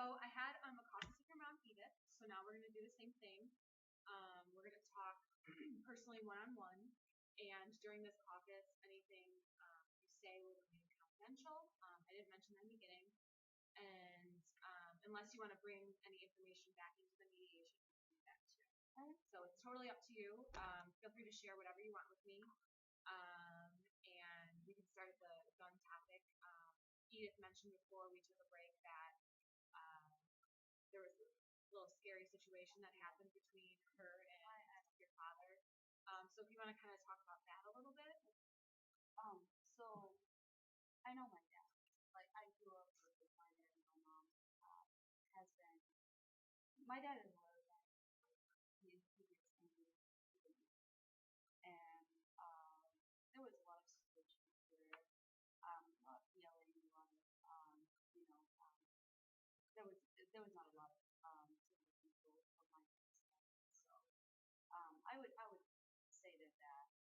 So I had a caucus with your mom, Edith. So now we're going to do the same thing. We're going to talk personally one-on-one. And during this caucus, anything you say will remain confidential. I didn't mention that in the beginning. And unless you want to bring any information back into the mediation, you can do that too. So it's totally up to you. Feel free to share whatever you want with me. And we can start at the gun topic. Edith mentioned before we took a break that there was a little scary situation that happened between her and your father. So if you want to kind of talk about that a little bit. So I know my dad. Like I grew up with my dad and my mom. Has been my dad is a lawyer. He gets angry easily, and there was a lot of situations where a lot of yelling, a lot of there was not a lot of civil control from my dad's side. So I would say that that's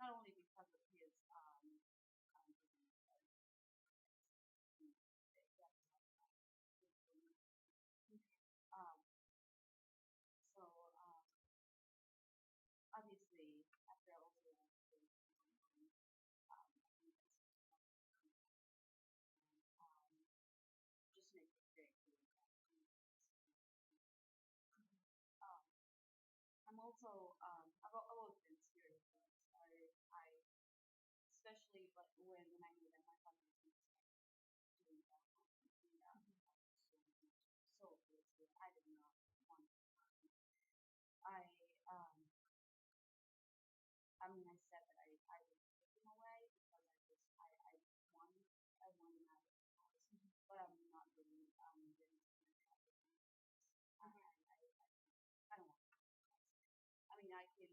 not only because of his so obviously after all the just make it very clear that I'm also I've always been scared of things. I especially like when I knew that my father was doing that, so I did not want to. I mean I said that I would take him away because I wanted him out of the house, but I'm not really getting to my dad. I don't want to. I mean I can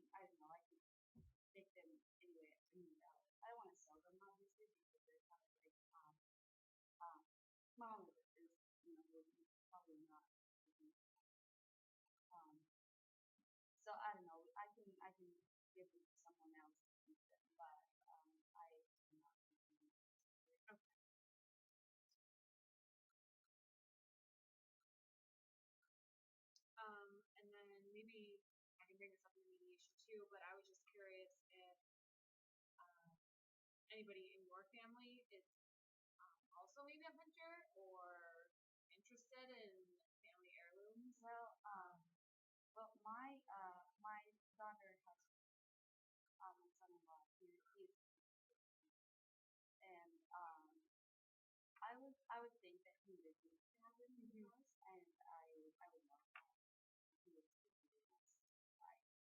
take them anyway. I mean I don't want to sell them obviously because they're kind of like mom is probably not. So I don't know. I can give them to someone else to keep them, but I do not keep them. Okay. And then maybe I can bring this up in the mediation too, but I was just curious if anybody in your family is also maybe a hunter or interested in family heirlooms. Well, my daughter has my son-in-law. He's and I would think that he would be happy with us, and I would love that. He was really nice.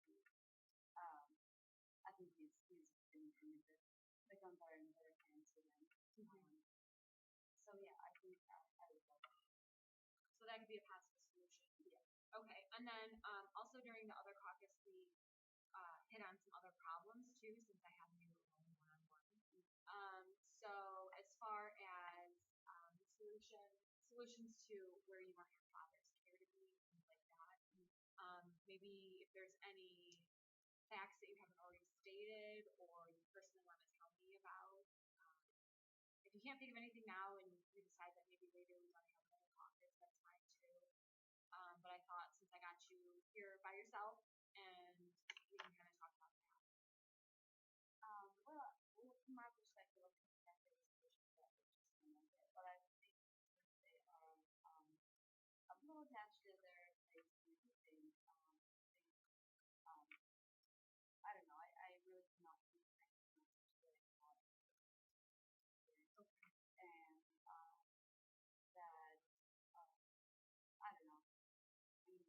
I think he's in the guns are in better hands with him. So yeah, I think I would love that. So that could be a possible solution. Yeah. Okay, and then also during the other caucus we hit on some other problems too, since I have you alone one-on-one. So as far as solutions to where you want your father's care to be, things like that. Maybe if there's any facts that you haven't already stated or you personally want to tell me about. If you can't think of anything now and you decide that maybe later we want to have another caucus, that's fine too. But I thought since I got you here by yourself and we can kind of talk about that. Well, from my perspective, I think that there was solutions that were just remember, but I think they are a little attached to their things. I don't know. I really cannot think of anything else to say about it. And that I don't know. I mean,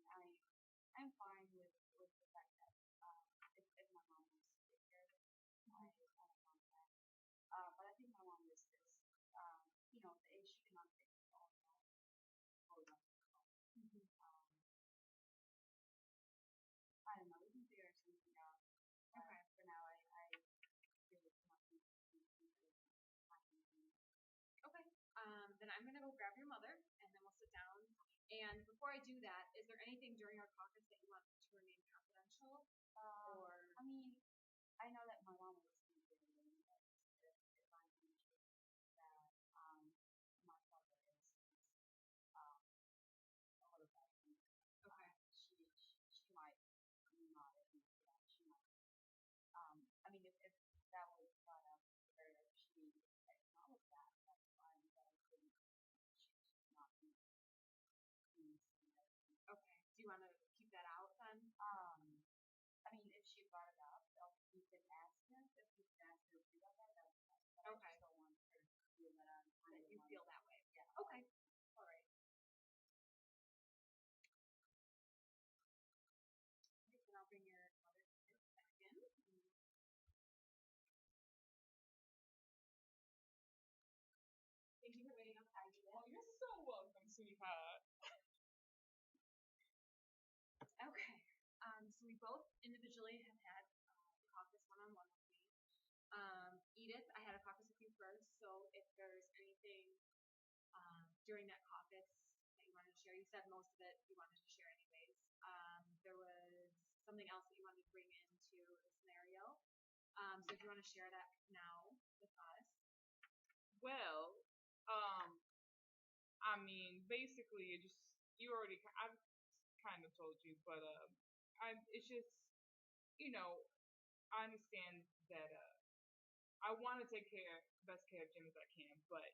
I'm fine with the fact that if my mom wants to take care of it, I don't mind that. But I think my mom is she cannot take it all. I don't know. We can figure something out. Okay. For now, I really cannot think of anything. Okay. Then I'm gonna go grab your mother, and then we'll sit down. And before I do that, is there anything during our caucus that you want to remain confidential? I mean, I know that my mom was thinking that if I'm going to that my father is feel that way. Yeah. Okay. All right. Okay, so now bring your mother back in. Thank you for waiting outside today. Oh, you're so welcome, sweetheart. Okay. So we both individually have had caucus one-on-one with me. Edith, I had a caucus with you first, so if there's anything during that caucus that you wanted to share, you said most of it you wanted to share anyways. There was something else that you wanted to bring into the scenario. So if you want to share that now with us. Well, I mean, basically, I've kind of told you, but it's just, I understand that I want to take best care of Jim as I can, but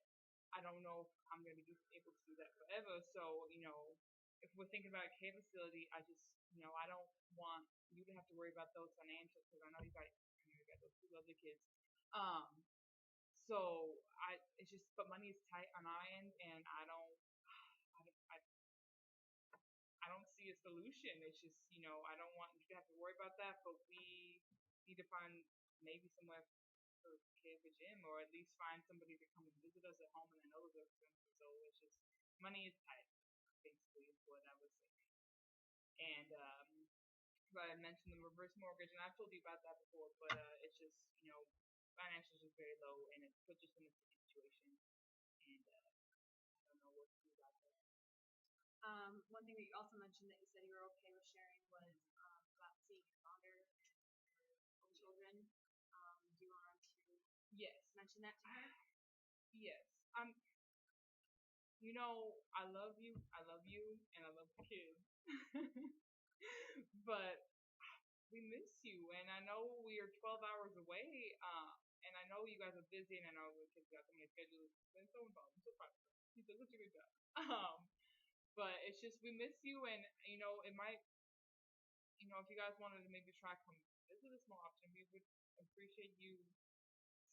I don't know if I'm going to be able to do that forever. So, if we're thinking about a care facility, I just, I don't want you to have to worry about those financials because I know you got those two lovely kids. So it's just, but money is tight on our end, and I don't see a solution. It's just, I don't want you to have to worry about that, but we need to find maybe somewhere for care for Jim, or at least find somebody to come and visit us at home. And I know those are expensive, so it's just money is tight, basically, is what I was saying. And but I mentioned the reverse mortgage, and I've told you about that before, but it's just, financials is very low, and it puts us in a sticky situation, and I don't know what to do about that. One thing that you also mentioned that you said you were okay with sharing was about seeing your daughter and your children. Do you want to mention that to her? Yes. I love you, and I love the kids. But we miss you, and I know we are 12 hours away, and I know you guys are busy, and I know the kids got so many schedules. They're so involved. I'm so proud of them. He does such a good job. But it's just we miss you, and it might, if you guys wanted to maybe try come visit us more often, we would appreciate you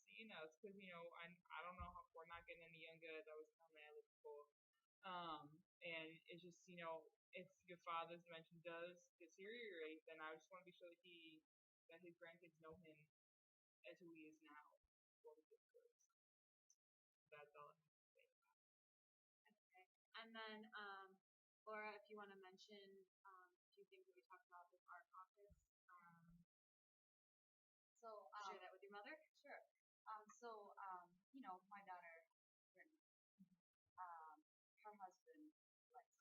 seeing us because I don't know how we're not getting any younger as I was telling Alex before. And it's just if your father's dementia does deteriorate, then I just want to be sure that his grandkids know him as who he is now. That's all I have to say about it. Okay. And then Laura, if you want to mention a few things that we talked about with our caucus. Share that with your mother? Sure. My daughter, her husband likes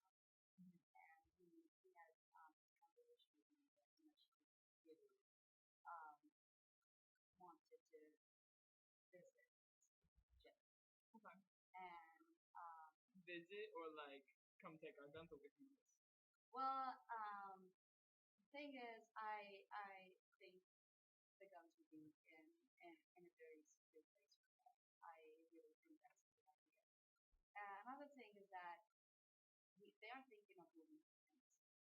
her, and he has a conversation with me that she really wanted to visit Jim. Okay. And visit or like come take our guns away from us? Well, the thing is, I think the guns would be in a very secure place for them. I really think that's a good idea. Another thing is that they are thinking of moving to Tennessee.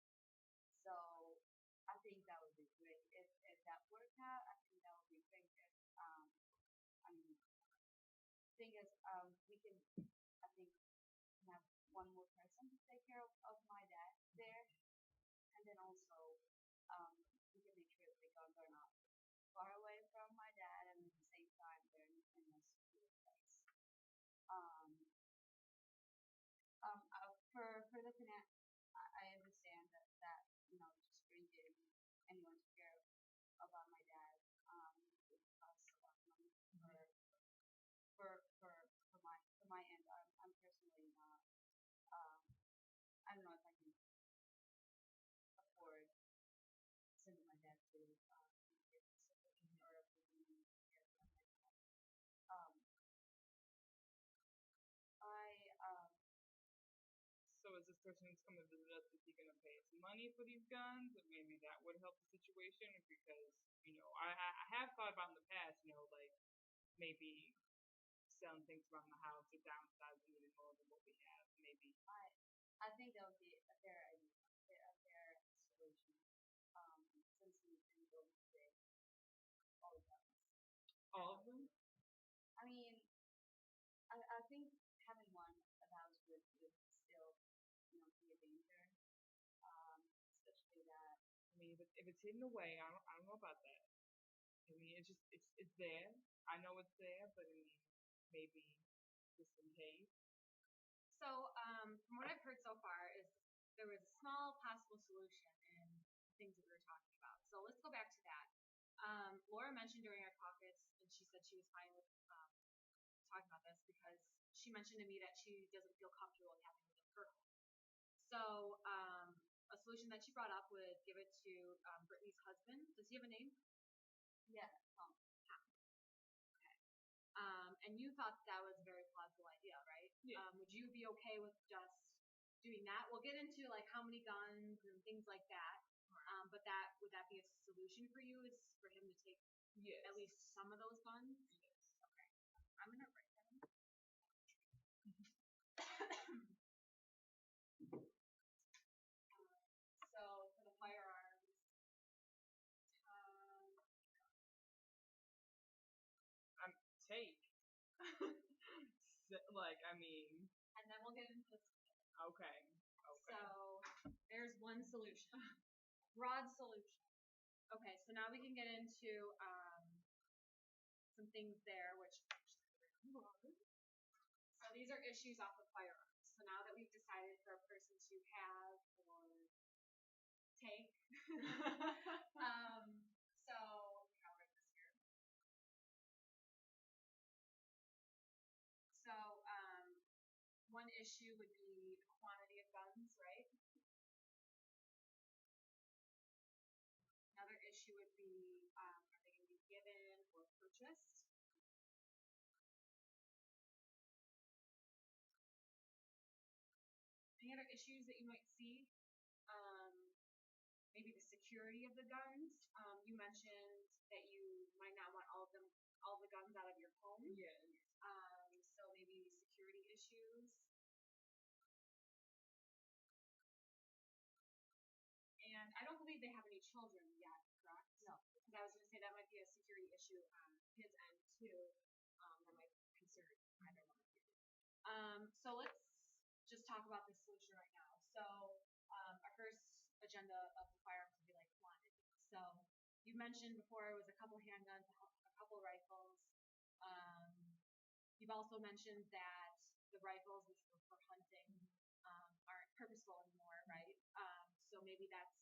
So I think that would be great. If that worked out, I think that would be great. Thing is, we can, I think, have one more person to take care of my dad there, and then also we can make sure that the guns are not far away from my dad, and at the same time they're in a secure place. For the finance, I understand that just bringing anyone to care about my dad would cost a lot of money for my end. I'm personally not. I don't know if I can afford sending my dad to care facility or if we can care for my dad. So is this person who's coming to visit us, is he going to pay us money for these guns? Or maybe that would help the situation because, I have thought about in the past, like maybe selling things around the house or downsizing even more than what we have. Maybe. I think that would be a fair idea, a fair solution. Since he's been going to take all of them. All of them? I mean, I think having if it's hidden away, I don't know about that. I mean, it's there. I know it's there, but I mean, maybe just in case. So, from what I've heard so far is there was a small possible solution in things that we were talking about. So let's go back to that. Laura mentioned during our caucus, and she said she was fine with talking about this because she mentioned to me that she doesn't feel comfortable in having it in her home. So, a solution that she brought up would give it to Brittany's husband. Does he have a name? Yeah. And you thought that was a very plausible idea, right? Yeah. Would you be okay with just doing that? We'll get into like how many guns and things like that. But would that be a solution for you? Is for him to take at least some of those guns? Yes. Okay. I'm gonna write that. So for the firearms, take. Like, I mean. And then we'll get into this. Okay. So there's one solution, broad solution. Okay, so now we can get into some things there, which. So these are issues off of firearms. So now that we've decided for a person to have or take, so I'll write this here. So one issue would be the quantity of guns, right? Another issue would be are they going to be given or purchased? Any other issues that you might see? Maybe the security of the guns. You mentioned that you might not want all the guns out of your home. Yes. So maybe security issues. And I don't believe they have any children yet, correct? No. Because I was going to say that might be a security issue on his end too. That might concern either one of you. So let's just talk about this solution right now. So our first agenda of the firearms would be like quantity. So you mentioned before it was a couple handguns, a couple rifles. You've also mentioned that the rifles, which were for hunting, aren't purposeful anymore, right? So maybe that's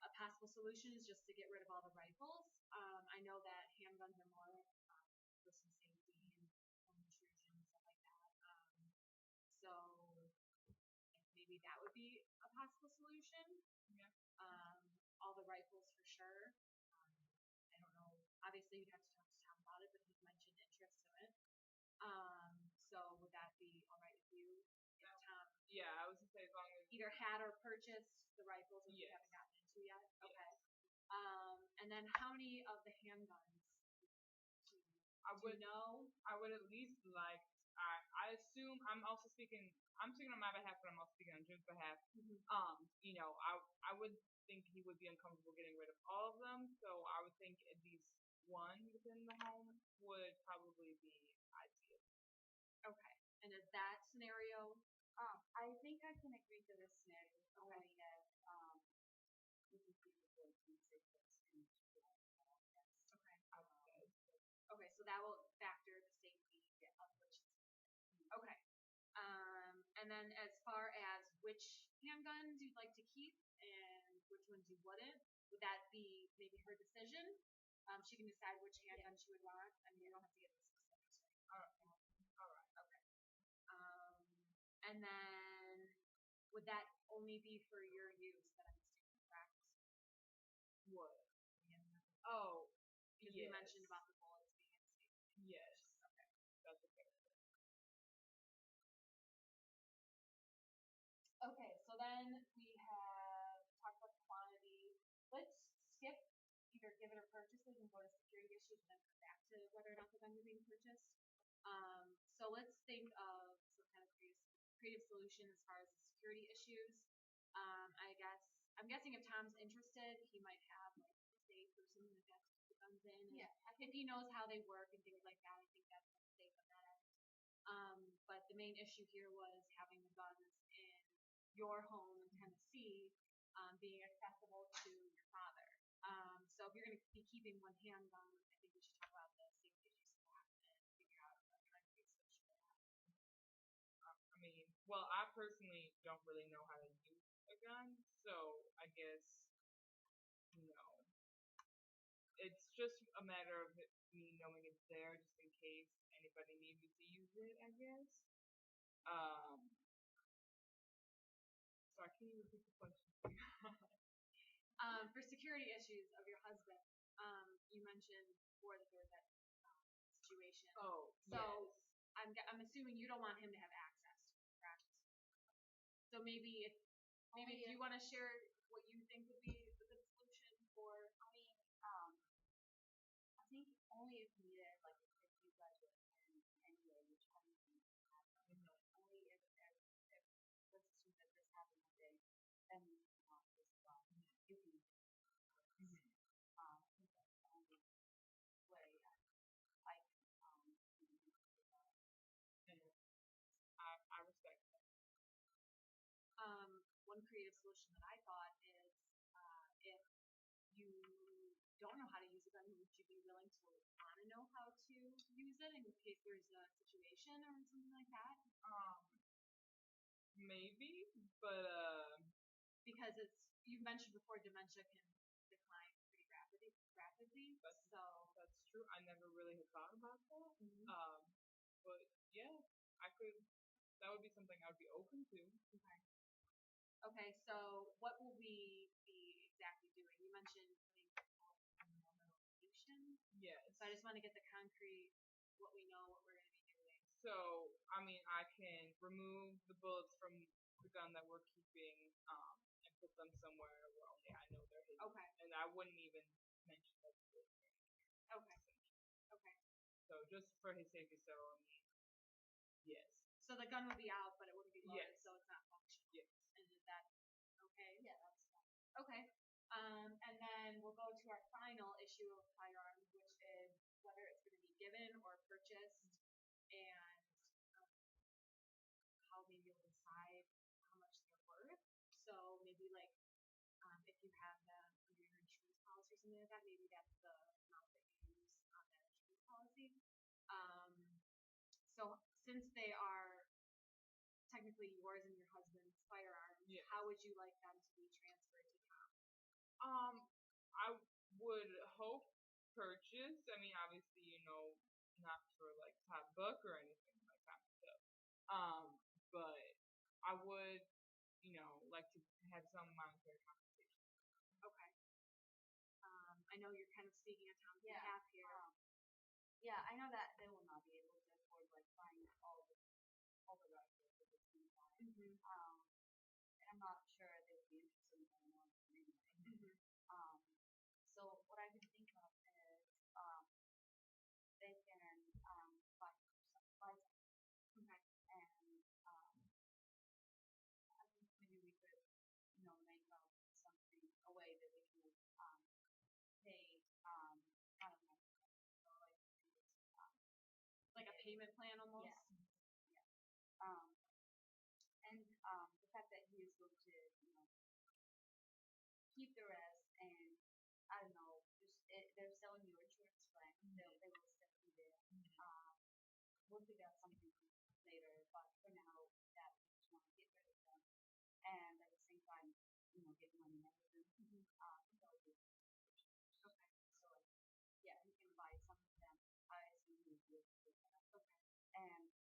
a possible solution is just to get rid of all the rifles. I know that handguns are more for some safety and home intrusion and stuff like that. So maybe that would be a possible solution. Yeah. All the rifles for sure. I don't know. Obviously, you'd have to talk to Tom about it, but he's mentioned interest in it. So would that be all right with you? If Tom, yeah, I was gonna say as long as either had or purchased the rifles, which yes. we haven't gotten into yet. Yes. Okay. And then how many of the handguns? I would at least like. I assume I'm speaking on my behalf, but I'm also speaking on Jim's behalf. Mm-hmm. I would think he would be uncomfortable getting rid of all of them, so I would think at least one within the home would probably be ideal. Okay. And is that scenario? I think I can agree to this scenario. Only that we can keep the 14 safest in Okay, so that will factor the safety of which. Okay. And then as far as which handguns you'd like to keep and which ones you wouldn't, would that be maybe her decision? She can decide which handgun she would want. I mean, you don't have to get into specifics, right? All right. Okay. And then would that only be for your use that I'm assuming, correct? What? Oh, because yes. we mentioned about the bullets being safe. Yes. Okay. That's a fair. Okay, so then we have talked about the quantity. Let's skip either give it or purchase it and go to security issues and then come back to whether or not the guns are being purchased. So let's think of some kind of creative solution as far as the security issues. I'm guessing if Tom's interested, he might have like a safe or something like that to put the guns in. Yeah. If he knows how they work and things like that, I think that's safe on that end. But the main issue here was having the guns in your home in Tennessee. being accessible to your father. So if you're going to be keeping one handgun, I think we should talk about the safety issues of that and figure out a concrete solution for that. I mean, well, I personally don't really know how to use a gun, so I guess, it's just a matter of me knowing it's there just in case anybody needed to use it, I guess. Sorry, can you repeat the question? For security issues of your husband, you mentioned before that there was that situation. Oh, so yes. I'm assuming you don't want him to have access to it, correct? So maybe if you want to share what you think would be a good solution for. I think only if needed, like if you guys were in any way, which I don't think only if let's assume that this happened one day, then you want this done. You can use it. I think that's the only way I can I respect that. One creative solution that I thought is if you don't know how to use a gun, would you be willing to want to know how to use it in case there's a situation or something like that? Maybe, but because you mentioned before dementia can decline pretty rapidly. That's true. I never really had thought about that. But yeah, I could. That would be something I would be open to. Okay. So what will we be exactly doing? You mentioned putting mediation. Yes. So I just want to get the concrete, what we know, what we're going to be doing. So I mean, I can remove the bullets from the gun that we're keeping, and put them somewhere where only I know they're hidden. Okay. And I wouldn't even mention that. Okay. So just for his safety, so I mean, yes. So the gun would be out, but it wouldn't be loaded, Yes. so it's not functional. Yes. And is that okay? Yeah, that's fine. Okay. And then we'll go to our final issue of firearms, which is whether it's going to be given or purchased, and how maybe you'll decide how much they're worth. So maybe like if you have them under your insurance policy or something like that, maybe that's the amount that you use on that insurance policy. So since they are technically yours and your husband's firearms, how would you like them to be transferred to Tom? I would hope purchase. I mean, obviously, not for like top buck or anything like that stuff. But I would, like to have some monetary compensation. Okay. I know you're kind of speaking on Tom's behalf here. Yeah, I know that they will not be able to afford like buying all the rifles at the same time. And I'm not sure they would be interested in buying all of them anyway. So what I can think of is they can buy some. Okay. And I think maybe we could, make up something, a way that they can pay I don't know, like a payment plan almost. Yeah. And the fact that he is going to, keep the rest, and I don't know, they're selling your insurance plan, they will still be there. We'll figure out something later, but for now, that we just want to get rid of them, and at the same time, get money out of them. That would be okay. So yeah, you can buy some of them. I assume you would do that. Okay. And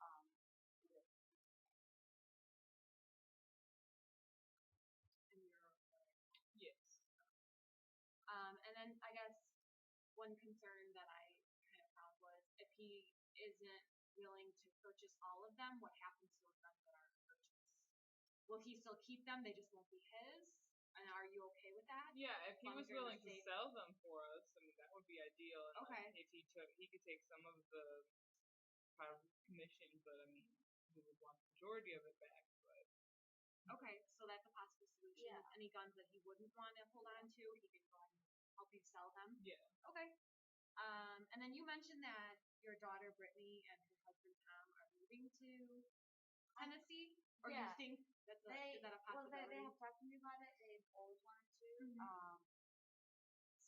Yes. And then I guess one concern that I kind of found was if he isn't willing to purchase all of them, what happens to those guns that aren't purchased? Will he still keep them? They just won't be his? And are you okay with that? Yeah, if he was willing to sell them for us, I mean, that would be ideal. And okay. If he could take some of the part of his commission, but I mean, we would want the majority of it back. But okay, so that's a possible solution. Yeah. Any guns that he wouldn't want to hold on to, he can go ahead and help you sell them. Yeah. Okay. And then you mentioned that your daughter Brittany and her husband Tom are moving to Tennessee? Or do you Yeah. think that is that a Well, possibility? they have talked to me about it. They've always wanted to.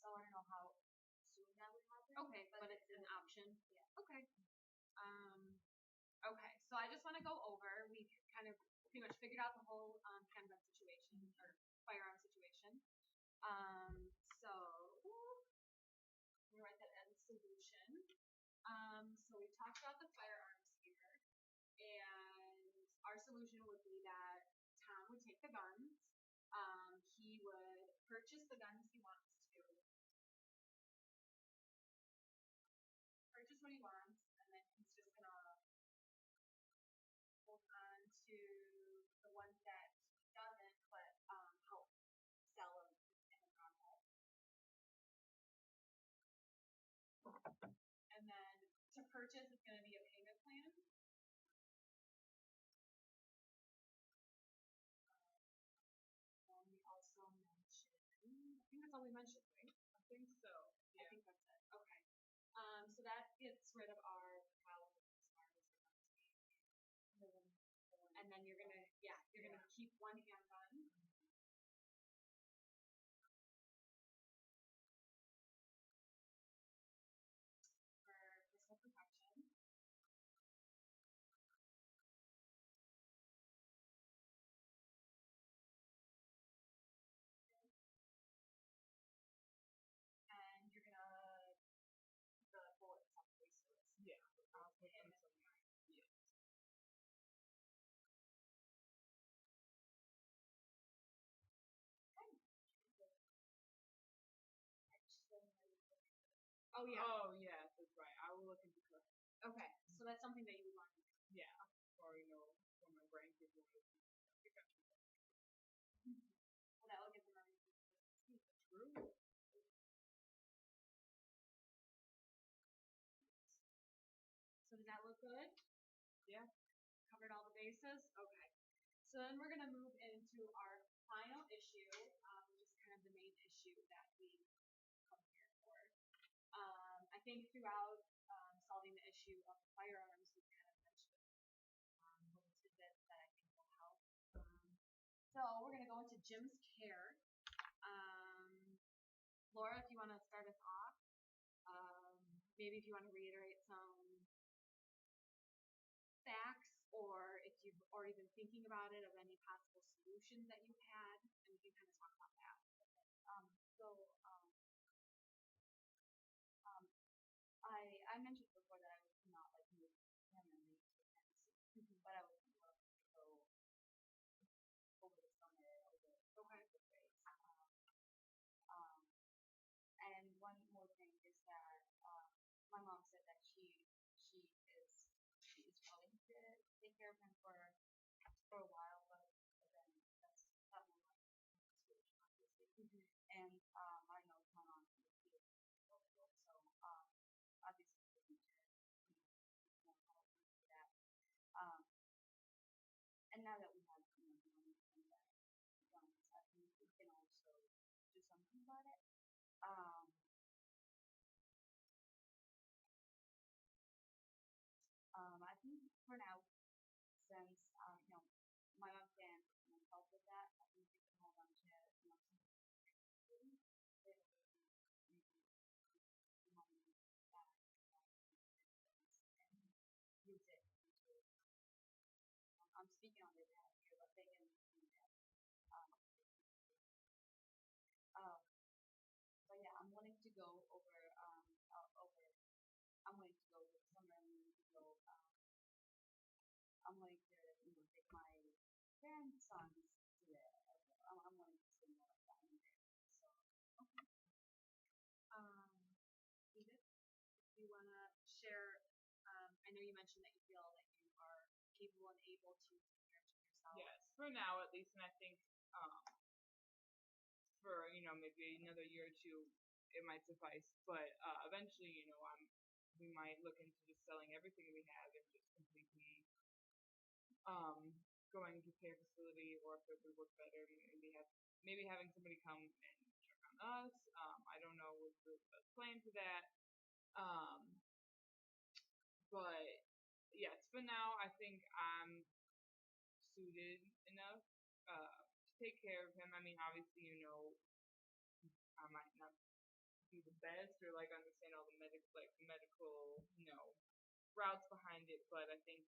So I don't know how soon that would happen. Okay, but it's an option. Yeah. Okay. Okay, so I just want to go over. We've kind of pretty much figured out the whole handgun situation or firearm situation. So I'm gonna write that as a solution. So we talked about the firearms here, and our solution would be that Tom would take the guns. He would purchase the guns he wants to, purchase what he wants, and then he's just gonna hold on to the ones that he doesn't, but help sell them in the process. And then to purchase, it's going to be a payment plan. And we also mentioned, I think that's all we mentioned, right? I think so. Yeah. I think that's it. Okay. So that gets rid of our problem as far as the guns being. And then you're gonna keep one handgun. For personal protection. And you're gonna put the bullets someplace so it's I'll put them somewhere. Yeah. Oh yeah. Oh yeah, that's right. I will look into that. Okay, so that's something that you would want to do. Yeah, or for my grandkids will Well, that will give them a reason to see. True. So does that look good? Yeah. Covered all the bases? Okay. So then we're gonna move into our final issue, which is kind of the main issue that we come here for. I think throughout solving the issue of the firearms, we've kind of mentioned little tidbits that I think will help. So we're gonna go into Jim's care. Laura, if you want to start us off, maybe if you want to reiterate some facts, or if you've already been thinking about it, of any possible solutions that you've had, and we can kind of talk about that. I mentioned before that I was not like move permanently to Tennessee, but I would love to go over the summer, over the breaks. And one more thing is that my mom said that she is willing to take care of him for a while, but then that's not more like solution, obviously. And I know my mom is so obviously the future, more help for that. And now that we have money from that guns, I think we can also do something about it. I think for now, since my mom can help with that, I think we can hold on to some money back and use it to. I'm speaking on their behalf here, but they can do that. But yeah, I'm wanting to go over. I'm wanting to go this summer. I'm wanting to go. I'm wanting to take my grandsons to there. I'm wanting to see more of that in there. So okay. Edith, if you want to share, I know you mentioned that you feel that you are capable and able to take care of yourself. Yes, for now at least, and I think for maybe another year or two it might suffice, but eventually we might look into just selling everything we have and just completely going to care facility, or if it would work better, maybe having somebody come and check on us. I don't know what's the best plan for that. But yes, for now I think I'm suited enough to take care of him. I mean, obviously, I might not be the best or like understand all the medical, routes behind it, but I think,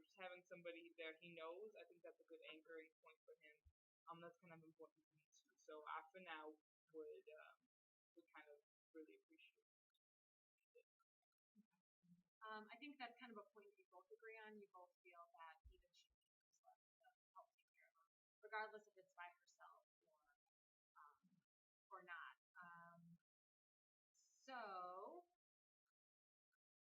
just having somebody there he knows, I think that's a good anchoring point for him. That's kind of important to me too. So I, for now, would kind of really appreciate it. I think that's kind of a point you both agree on. You both feel that even she needs left to help take care of her, regardless if it's by herself